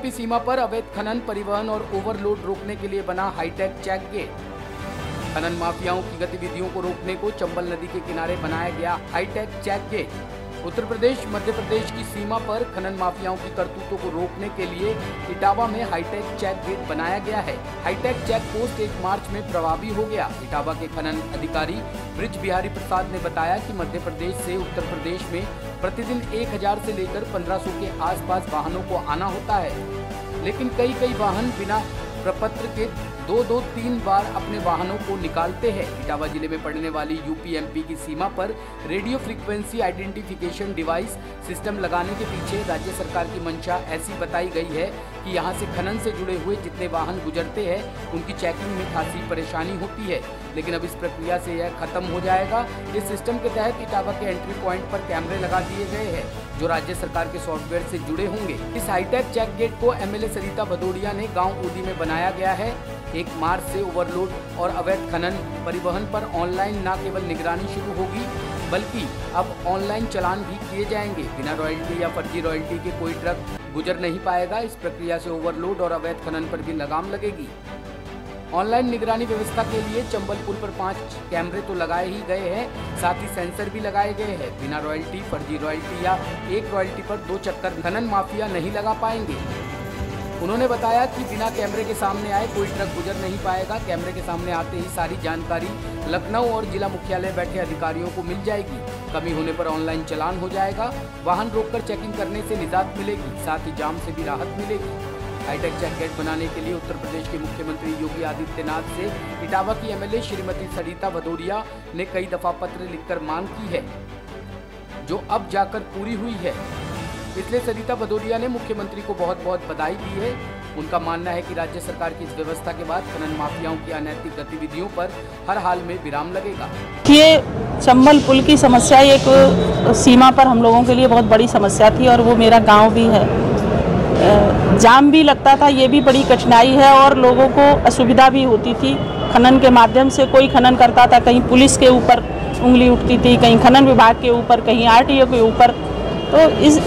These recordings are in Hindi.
यूपी सीमा पर अवैध खनन, परिवहन और ओवरलोड रोकने के लिए बना हाईटेक चेक गेट। खनन माफियाओं की गतिविधियों को रोकने को चंबल नदी के किनारे बनाया गया hi tech check gate. Uttar Pradesh Madhya Pradesh की सीमा पर खनन माफियाओं की करतूतों को रोकने के लिए इटावा में हाईटेक चेक गेट बनाया गया है। हाईटेक चेक पोस्ट 1 मार्च में प्रभावी हो गया। इटावा के खनन अधिकारी ब्रिज बिहारी प्रसाद ने बताया कि मध्य प्रदेश से उत्तर प्रदेश में प्रतिदिन 1000 से लेकर 1500 के आसपास वाहनों को आना होता है, लेकिन कई वाहन बिना प्रपत्र के 2-3 बार अपने वाहनों को निकालते हैं। इटावा जिले में पड़ने वाली यूपी-एमपी की सीमा पर radio frequency identification device system लगाने के पीछे राज्य सरकार की मंशा ऐसी बताई गई है कि यहां से खनन से जुड़े हुए जितने वाहन गुजरते हैं उनकी चेकिंग में खासी परेशानी होती है, लेकिन अब इस प्रक्रिया से यह खत्म हो जाएगा। इस सिस्टम के तहत इटावा के एंट्री पॉइंट पर कैमरे लगा दिए गए हैं जो राज्य सरकार के सॉफ्टवेयर से जुड़े होंगे। इस हाईटेक चेक गेट को एमएलए सरिता भदौरिया ने गाँव ऊदी में बनाया गया है। 1 मार्च से ओवरलोड और अवैध खनन, परिवहन पर ऑनलाइन न केवल निगरानी शुरू होगी बल्कि अब ऑनलाइन चालान भी किए जाएंगे। बिना रॉयल्टी या फर्जी रॉयल्टी के कोई ट्रक गुजर नहीं पाएगा। इस प्रक्रिया से ओवरलोड और अवैध खनन पर भी लगाम लगेगी। ऑनलाइन निगरानी व्यवस्था के लिए चंबल पुल पर 5 कैमरे तो लगाए ही गए हैं, साथ ही सेंसर भी लगाए गए हैं। बिना रॉयल्टी, फर्जी रॉयल्टी या 1 रॉयल्टी पर 2 चक्कर खनन माफिया नहीं लगा पाएंगे। उन्होंने बताया कि बिना कैमरे के सामने आए कोई ट्रक गुजर नहीं पाएगा। कैमरे के सामने आते ही सारी जानकारी लखनऊ और जिला मुख्यालय बैठे अधिकारियों को मिल जाएगी। कमी होने पर ऑनलाइन चालान हो जाएगा। वाहन रोककर चेकिंग करने से निजात मिलेगी, साथ ही जाम से भी राहत मिलेगी। हाईटेक चेक गेट बनाने के लिए उत्तर प्रदेश के मुख्यमंत्री योगी आदित्यनाथ से इटावा की एमएलए श्रीमती सरिता भदौरिया ने कई दफा पत्र लिखकर मांग की है, जो अब जाकर पूरी हुई है। इसलिए सरिता भदौरिया ने मुख्यमंत्री को बहुत बधाई दी है। उनका मानना है कि राज्य सरकार की इस व्यवस्था के बाद खनन माफियाओं की अनैतिक गतिविधियों पर हर हाल में विराम लगेगा। ये चंबल पुल की समस्या एक सीमा पर हम लोगों के लिए बहुत बड़ी समस्या थी और वो मेरा गांव भी है। जाम भी लगता था, ये भी बड़ी कठिनाई है और लोगों को असुविधा भी होती थी। खनन के माध्यम से कोई खनन करता था, कहीं पुलिस के ऊपर उंगली उठती थी, कहीं खनन विभाग के ऊपर, कहीं आरटीओ के ऊपर। तो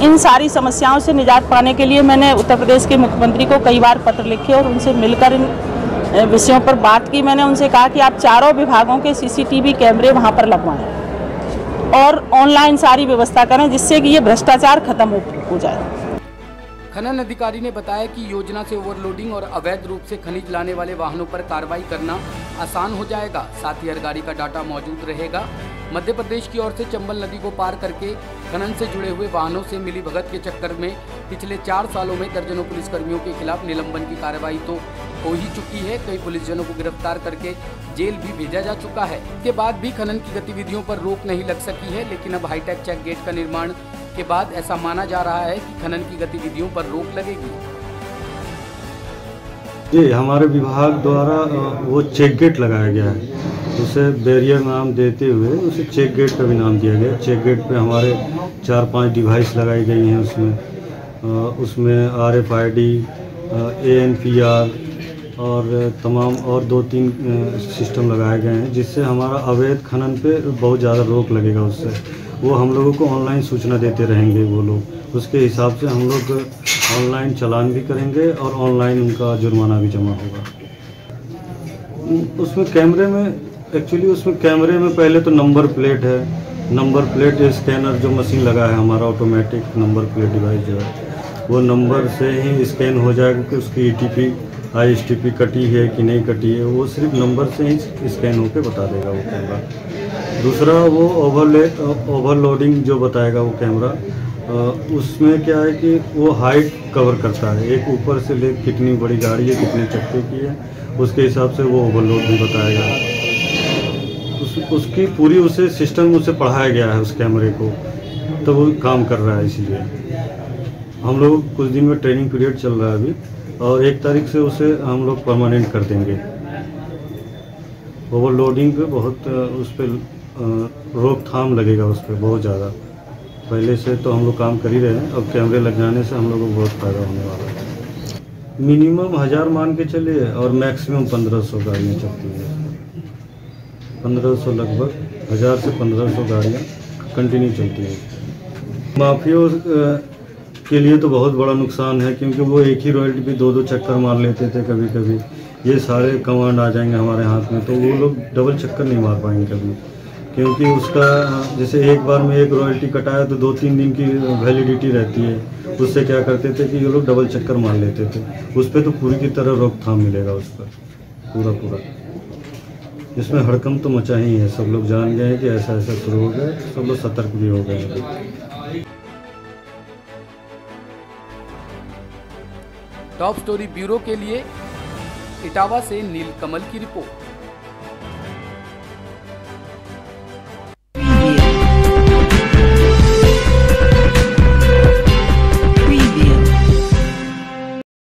इन सारी समस्याओं से निजात पाने के लिए मैंने उत्तर प्रदेश के मुख्यमंत्री को कई बार पत्र लिखे और उनसे मिलकर इन विषयों पर बात की। मैंने उनसे कहा कि आप चारों विभागों के सीसीटीवी कैमरे वहां पर लगवाएं और ऑनलाइन सारी व्यवस्था करें, जिससे कि ये भ्रष्टाचार खत्म हो जाए। खनन अधिकारी ने बताया कि योजना से ओवरलोडिंग और अवैध रूप से खनिज लाने वाले वाहनों पर कार्रवाई करना आसान हो जाएगा, साथ ही हर गाड़ी का डाटा मौजूद रहेगा। मध्य प्रदेश की ओर से चंबल नदी को पार करके खनन से जुड़े हुए वाहनों से मिली भगत के चक्कर में पिछले 4 सालों में दर्जनों पुलिसकर्मियों के खिलाफ निलंबन की कार्रवाई तो हो ही चुकी है। कई पुलिसजनों को गिरफ्तार करके जेल भी भेजा जा चुका है। इसके बाद भी खनन की गतिविधियों पर रोक नहीं लग सकी है, लेकिन अब हाईटेक चेक गेट का निर्माण के बाद ऐसा माना जा रहा है कि खनन की गतिविधियों पर रोक लगेगी। जी, हमारे विभाग द्वारा वो चेक गेट लगाया गया है, उसे बैरियर नाम देते हुए उसे चेक गेट का भी नाम दिया गया। चेक गेट पे हमारे 4-5 डिवाइस लगाई गई हैं। उसमें RFID, ANPR और तमाम और 2-3 सिस्टम लगाए गए हैं, जिससे हमारा अवैध खनन पे बहुत ज़्यादा रोक लगेगा। उससे वो हम लोगों को ऑनलाइन सूचना देते रहेंगे वो लोग, उसके हिसाब से हम लोग ऑनलाइन चालान भी करेंगे और ऑनलाइन उनका जुर्माना भी जमा होगा। उसमें कैमरे में पहले तो नंबर प्लेट है, नंबर प्लेट स्कैनर जो मशीन लगा है हमारा, ऑटोमेटिक नंबर प्लेट डिवाइस जो है, वो नंबर से ही स्कैन हो जाएगा कि उसकी ETP ISTP कटी है कि नहीं कटी है। वो सिर्फ नंबर से ही स्कैन होकर बता देगा वो कैमरा। दूसरा, वो ओवरलोडिंग जो बताएगा वो कैमरा, उसमें क्या है कि वो हाइट कवर करता है, एक ऊपर से ले कितनी बड़ी गाड़ी है, कितने चक्के की है, उसके हिसाब से वो ओवरलोड भी बताएगा। उसकी पूरी उसे सिस्टम उसे पढ़ाया गया है उस कैमरे को, तो वो काम कर रहा है। इसीलिए हम लोग कुछ दिन में ट्रेनिंग पीरियड चल रहा है अभी, और 1 तारीख से उसे हम लोग परमानेंट कर देंगे। ओवरलोडिंग पे बहुत उस पर रोकथाम लगेगा, उस पर बहुत ज़्यादा। पहले से तो हम लोग काम कर ही रहे हैं, अब कैमरे लग जाने से हम लोगों को बहुत फ़ायदा होने वाला है। मिनिमम 1000 मान के चलिए और मैक्सिमम 1500 गाड़ियाँ चलती हैं। 1500 लगभग 1000 से 1500 गाड़ियाँ कंटिन्यू चलती हैं। माफियों उसके लिए तो बहुत बड़ा नुकसान है, क्योंकि वो एक ही रॉयल्टी पे 2-2 चक्कर मार लेते थे कभी कभी। ये सारे कमांड आ जाएंगे हमारे हाथ में तो वो लोग डबल चक्कर नहीं मार पाएंगे कभी, क्योंकि उसका जैसे एक बार में एक रॉयल्टी कटाया तो 2-3 दिन की वैलिडिटी रहती है। उससे क्या करते थे कि ये लोग डबल चक्कर मार लेते थे। उस पर तो पूरी की तरह रोकथाम मिलेगा उस पर पूरा। इसमें हड़कंप तो मचा ही है, सब लोग जान गए हैं कि ऐसा ऐसा शुरू हो गया, सब लोग सतर्क भी हो गए हैं। टॉप स्टोरी ब्यूरो के लिए इटावा से नीलकमल की रिपोर्ट।